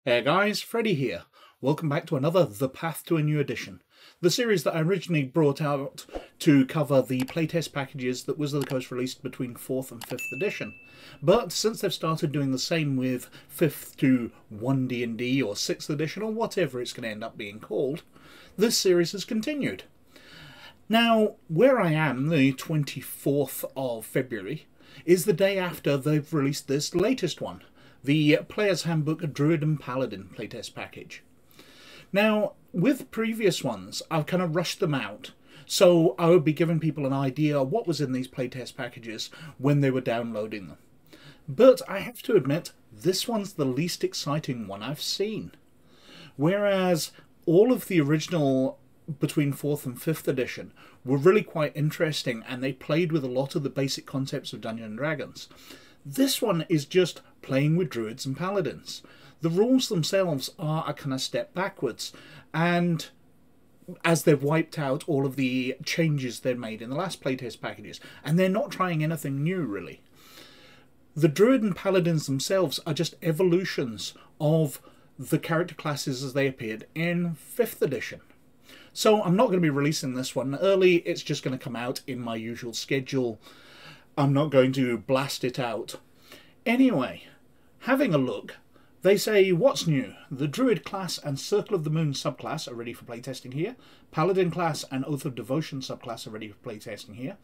Hey guys, Freddy here. Welcome back to another The Path to a New Edition, the series that I originally brought out to cover the playtest packages that Wizard of the Coast released between 4th and 5th edition. But since they've started doing the same with 5th to 1D&D or 6th edition or whatever it's going to end up being called, this series has continued. Now, where I am, the 24th of February, is the day after they've released this latest one, the Player's Handbook Druid and Paladin playtest package. Now, with previous ones, I've kind of rushed them out, so I would be giving people an idea of what was in these playtest packages when they were downloading them. But I have to admit, this one's the least exciting one I've seen. Whereas all of the original between 4th and 5th edition were really quite interesting, and they played with a lot of the basic concepts of Dungeons & Dragons. This one is just playing with Druids and Paladins. The rules themselves are a kind of step backwards, and as they've wiped out all of the changes they'd made in the last playtest packages, and they're not trying anything new really. The Druid and Paladins themselves are just evolutions of the character classes as they appeared in 5th edition. So I'm not going to be releasing this one early, it's just going to come out in my usual schedule. I'm not going to blast it out. Anyway, having a look, they say, what's new? The Druid class and Circle of the Moon subclass are ready for playtesting here. Paladin class and Oath of Devotion subclass are ready for playtesting here.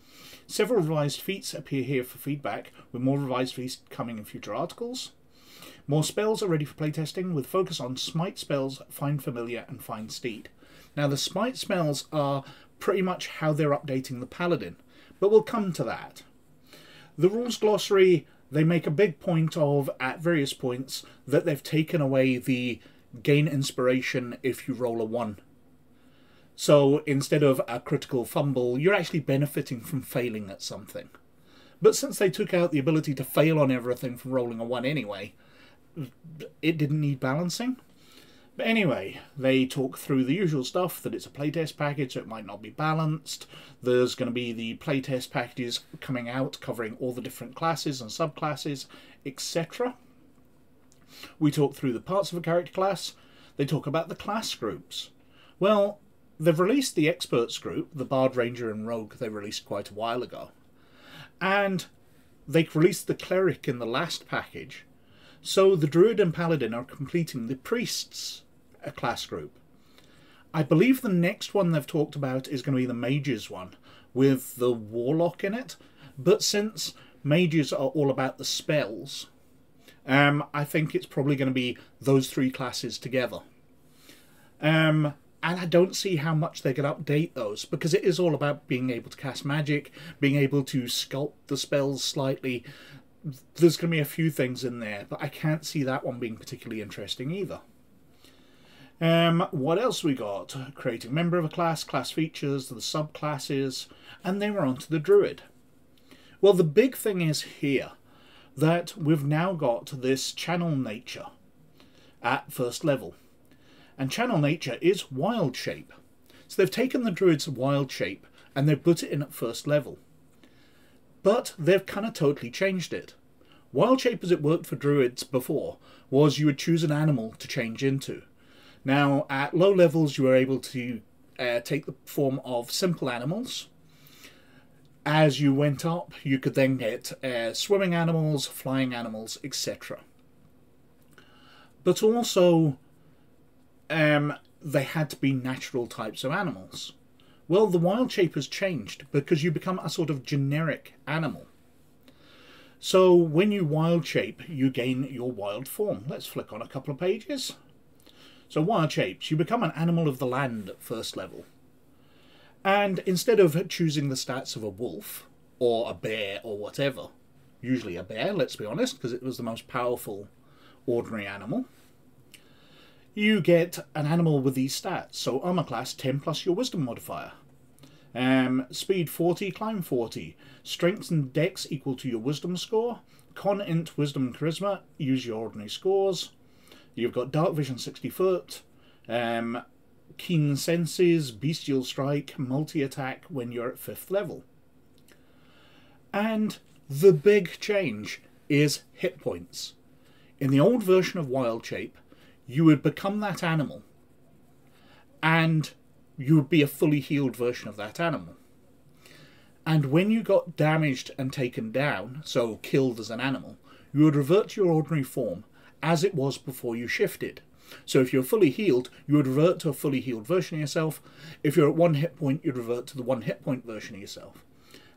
Several revised feats appear here for feedback, with more revised feats coming in future articles. More spells are ready for playtesting, with focus on Smite spells, Find Familiar and Find Steed. Now the Smite spells are pretty much how they're updating the Paladin, but we'll come to that. The rules glossary, they make a big point of, at various points, that they've taken away the gain inspiration if you roll a 1. So instead of a critical fumble, you're actually benefiting from failing at something. But since they took out the ability to fail on everything from rolling a 1 anyway, it didn't need balancing. But anyway, they talk through the usual stuff, that it's a playtest package, so it might not be balanced. There's going to be the playtest packages coming out, covering all the different classes and subclasses, etc. We talk through the parts of a character class. They talk about the class groups. Well, they've released the experts group, the Bard, Ranger and Rogue, they released quite a while ago. And they released the Cleric in the last package. So the Druid and Paladin are completing the Priests class group. I believe the next one they've talked about is going to be the Mages one, with the Warlock in it. But since Mages are all about the spells, I think it's probably going to be those 3 classes together. And I don't see how much they can update those, because it is all about being able to cast magic, being able to sculpt the spells slightly. There's going to be a few things in there, but I can't see that one being particularly interesting either. What else we got? Creating member of a class, class features, the subclasses, and then we're on to the Druid. Well, the big thing is here that we've now got this channel nature at 1st level. And channel nature is wild shape. So they've taken the Druid's wild shape and they've put it in at 1st level. But they've kind of totally changed it. Wild shape as it worked for Druids before was you would choose an animal to change into. Now at low levels you were able to take the form of simple animals. As you went up you could then get swimming animals, flying animals, etc. But also they had to be natural types of animals. Well, the wild shape has changed because you become a sort of generic animal. So when you wild shape, you gain your wild form. Let's flick on a couple of pages. So wild shapes, you become an animal of the land at 1st level. And instead of choosing the stats of a wolf or a bear or whatever, usually a bear, let's be honest, because it was the most powerful ordinary animal, you get an animal with these stats. So armor class 10 plus your wisdom modifier. Speed 40, climb 40. Strength and dex equal to your wisdom score. Con, int, wisdom, charisma, use your ordinary scores. You've got dark vision 60 foot. Keen senses, bestial strike, multi-attack when you're at 5th level. And the big change is hit points. In the old version of Wild Shape, you would become that animal, and you would be a fully healed version of that animal. And when you got damaged and taken down, so killed as an animal, you would revert to your ordinary form as it was before you shifted. So if you're fully healed, you would revert to a fully healed version of yourself. If you're at 1 hit point, you'd revert to the 1 hit point version of yourself.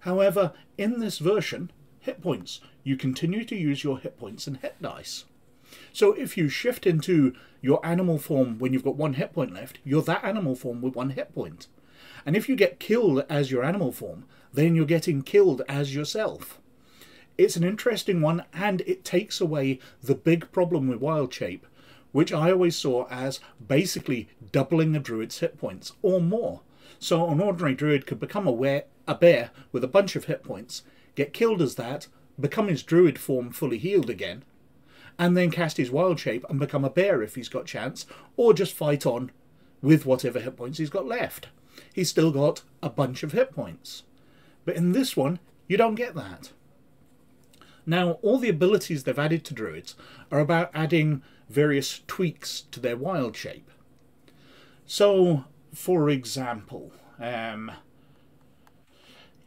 However, in this version, hit points, you continue to use your hit points and hit dice. So if you shift into your animal form when you've got 1 hit point left, you're that animal form with 1 hit point. And if you get killed as your animal form, then you're getting killed as yourself. It's an interesting one, and it takes away the big problem with wild shape, which I always saw as basically doubling a druid's hit points, or more. So an ordinary druid could become a bear with a bunch of hit points, get killed as that, become his druid form fully healed again, and then cast his wild shape and become a bear if he's got chance, or just fight on with whatever hit points he's got left. He's still got a bunch of hit points. But in this one, you don't get that. Now, all the abilities they've added to druids are about adding various tweaks to their wild shape. So, for example,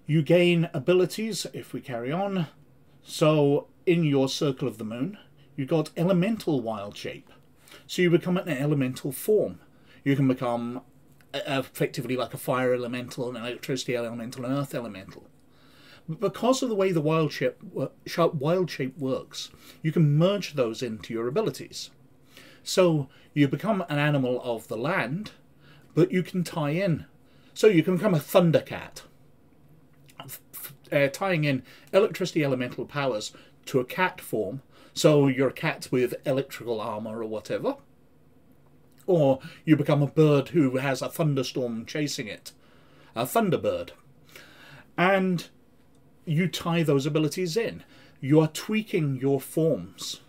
you gain abilities, if we carry on. So, in your Circle of the Moon, you've got elemental wild shape. So you become an elemental form. You can become effectively like a fire elemental, an electricity elemental, an earth elemental. But because of the way the wild shape works, you can merge those into your abilities. So you become an animal of the land, but you can tie in. So you can become a thundercat, tying in electricity elemental powers to a cat form. So you're a cat with electrical armor or whatever. Or you become a bird who has a thunderstorm chasing it, a thunderbird. And you tie those abilities in. You are tweaking your forms.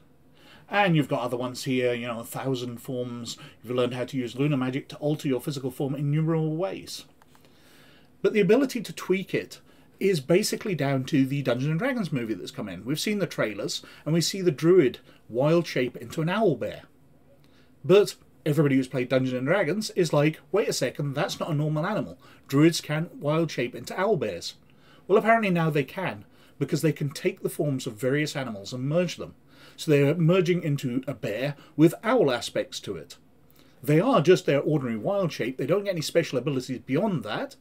And you've got other ones here, 1,000 forms. You've learned how to use lunar magic to alter your physical form in innumerable ways. But the ability to tweak it is basically down to the Dungeons and Dragons movie that's come in. We've seen the trailers, and we see the druid wild shape into an owlbear. But everybody who's played Dungeons and Dragons is like, wait a second, that's not a normal animal. Druids can't wild shape into owlbears. Well, apparently now they can, because they can take the forms of various animals and merge them. So they're merging into a bear with owl aspects to it. They are just their ordinary wild shape. They don't get any special abilities beyond that,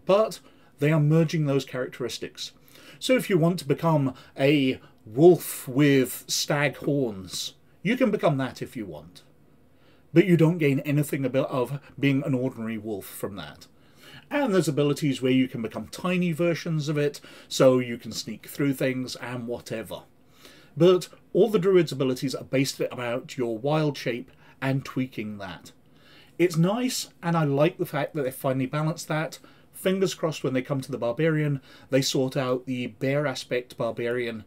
but they are merging those characteristics. So if you want to become a wolf with stag horns, you can become that if you want. But you don't gain anything of being an ordinary wolf from that. And there's abilities where you can become tiny versions of it, so you can sneak through things and whatever. But all the druid's abilities are based about your wild shape and tweaking that. It's nice, and I like the fact that they finally balanced that. Fingers crossed when they come to the barbarian, they sort out the bear aspect barbarian,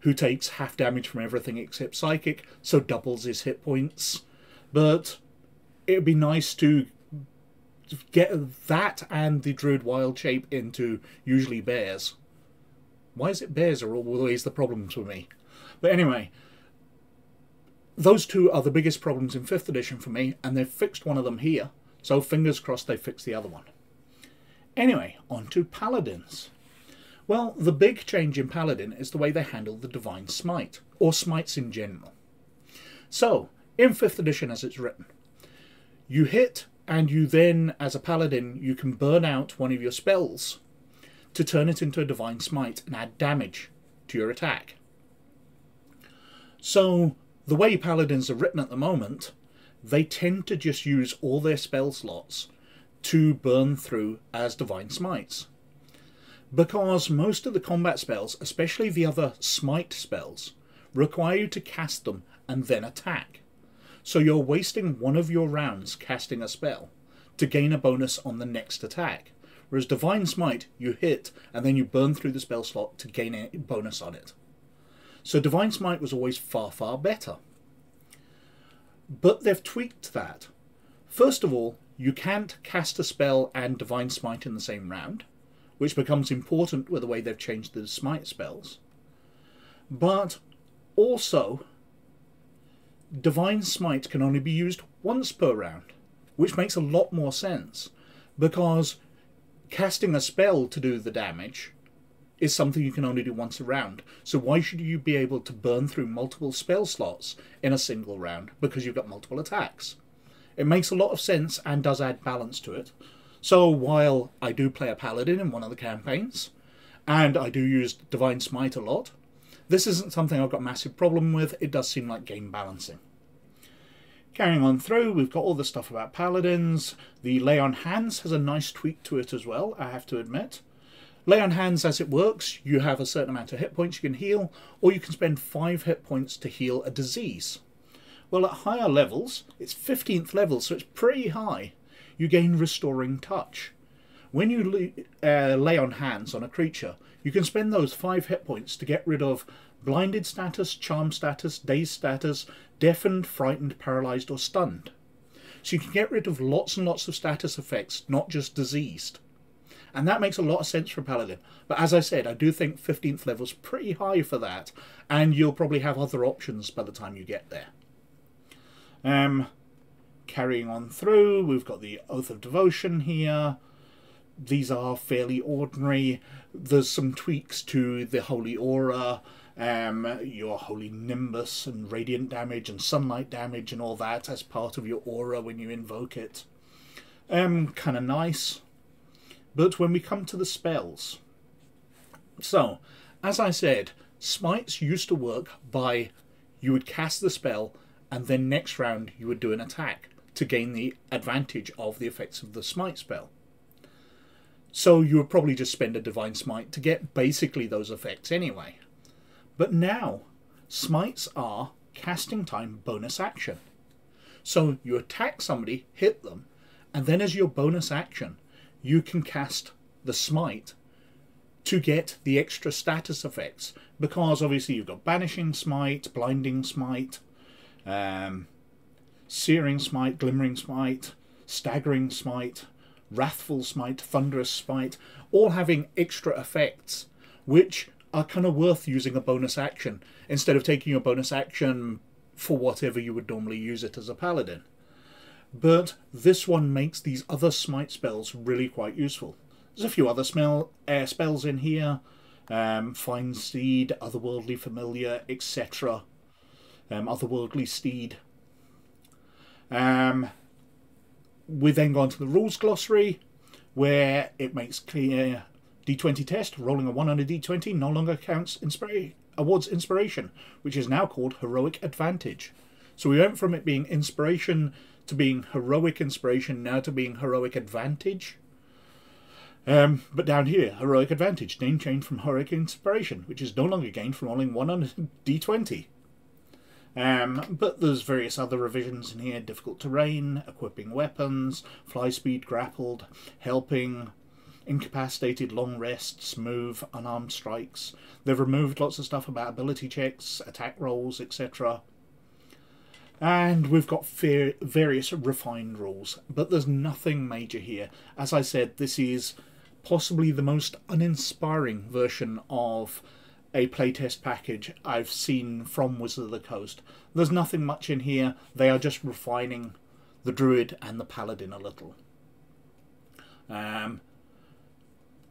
who takes half damage from everything except psychic, so doubles his hit points. But it would be nice to get that and the druid wild shape into usually bears. Why is it bears are always the problems for me? But anyway, those two are the biggest problems in 5th edition for me, and they've fixed one of them here, so fingers crossed they fix the other one. Anyway, on to Paladins. Well, the big change in Paladin is the way they handle the Divine Smite, or smites in general. So, in 5th edition as it's written, you hit, and you then, as a Paladin, you can burn out one of your spells to turn it into a Divine Smite and add damage to your attack. So, the way Paladins are written at the moment, they tend to just use all their spell slots to burn through as Divine Smites. Because most of the combat spells, especially the other smite spells, require you to cast them and then attack. So you're wasting one of your rounds casting a spell to gain a bonus on the next attack. Whereas Divine Smite, you hit and then you burn through the spell slot to gain a bonus on it. So Divine Smite was always far, far better. But they've tweaked that. First of all, you can't cast a spell and Divine Smite in the same round, which becomes important with the way they've changed the smite spells. But also, Divine Smite can only be used once per round, which makes a lot more sense, because casting a spell to do the damage is something you can only do once a round. So why should you be able to burn through multiple spell slots in a single round because you've got multiple attacks? It makes a lot of sense and does add balance to it. So while I do play a paladin in one of the campaigns, and I do use Divine Smite a lot, this isn't something I've got a massive problem with. It does seem like game balancing. Carrying on through, we've got all the stuff about paladins. The Lay on Hands has a nice tweak to it as well, I have to admit. Lay on Hands, as it works, you have a certain amount of hit points you can heal, or you can spend 5 hit points to heal a disease. Well, at higher levels, it's 15th level, so it's pretty high. You gain Restoring Touch. When you lay on hands on a creature, you can spend those 5 hit points to get rid of blinded status, charm status, dazed status, deafened, frightened, paralyzed, or stunned. So you can get rid of lots and lots of status effects, not just diseased. And that makes a lot of sense for Paladin. But as I said, I do think 15th level's pretty high for that, and you'll probably have other options by the time you get there. Carrying on through, we've got the Oath of Devotion here. These are fairly ordinary. There's some tweaks to the Holy Aura, your Holy Nimbus and Radiant damage and Sunlight damage and all that as part of your aura when you invoke it. Kind of nice. But when we come to the spells... So, as I said, Smites used to work by you would cast the spell and then next round you would do an attack to gain the advantage of the effects of the Smite spell. So you would probably just spend a Divine Smite to get basically those effects anyway. But now, Smites are casting time bonus action. So you attack somebody, hit them, and then as your bonus action, you can cast the Smite to get the extra status effects. Because obviously you've got Banishing Smite, Blinding Smite, Searing Smite, Glimmering Smite, Staggering Smite, Wrathful Smite, Thunderous Smite, all having extra effects, which are kind of worth using a bonus action, instead of taking your bonus action for whatever you would normally use it as a paladin. But this one makes these other Smite spells really quite useful. There's a few other spells in here, Find Steed, Otherworldly Familiar, etc. Otherworldly Steed. We then go on to the rules glossary, where it makes clear D20 test, rolling a 1 on a D20 no longer counts awards inspiration, which is now called heroic advantage. So we went from it being inspiration to being heroic inspiration, now to being heroic advantage. But down here, heroic advantage, name change from heroic inspiration, which is no longer gained from rolling 1 on a D20. But there's various other revisions in here: difficult terrain, equipping weapons, fly speed, grappled, helping, incapacitated, long rests, move, unarmed strikes. They've removed lots of stuff about ability checks, attack rolls, etc. And we've got various refined rules, but there's nothing major here. As I said, this is possibly the most uninspiring version of a playtest package I've seen from Wizards of the Coast. There's nothing much in here. They are just refining the Druid and the Paladin a little.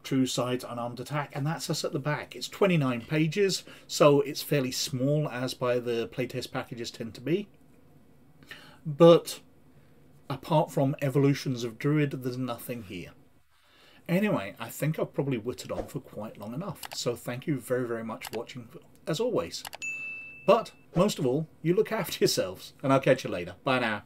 True sides, unarmed attack, and that's us at the back. It's 29 pages, so it's fairly small, as by the playtest packages tend to be. But apart from evolutions of Druid, there's nothing here. Anyway, I think I've probably whittled on for quite long enough, so thank you very, very much for watching, as always. But, most of all, you look after yourselves, and I'll catch you later. Bye now.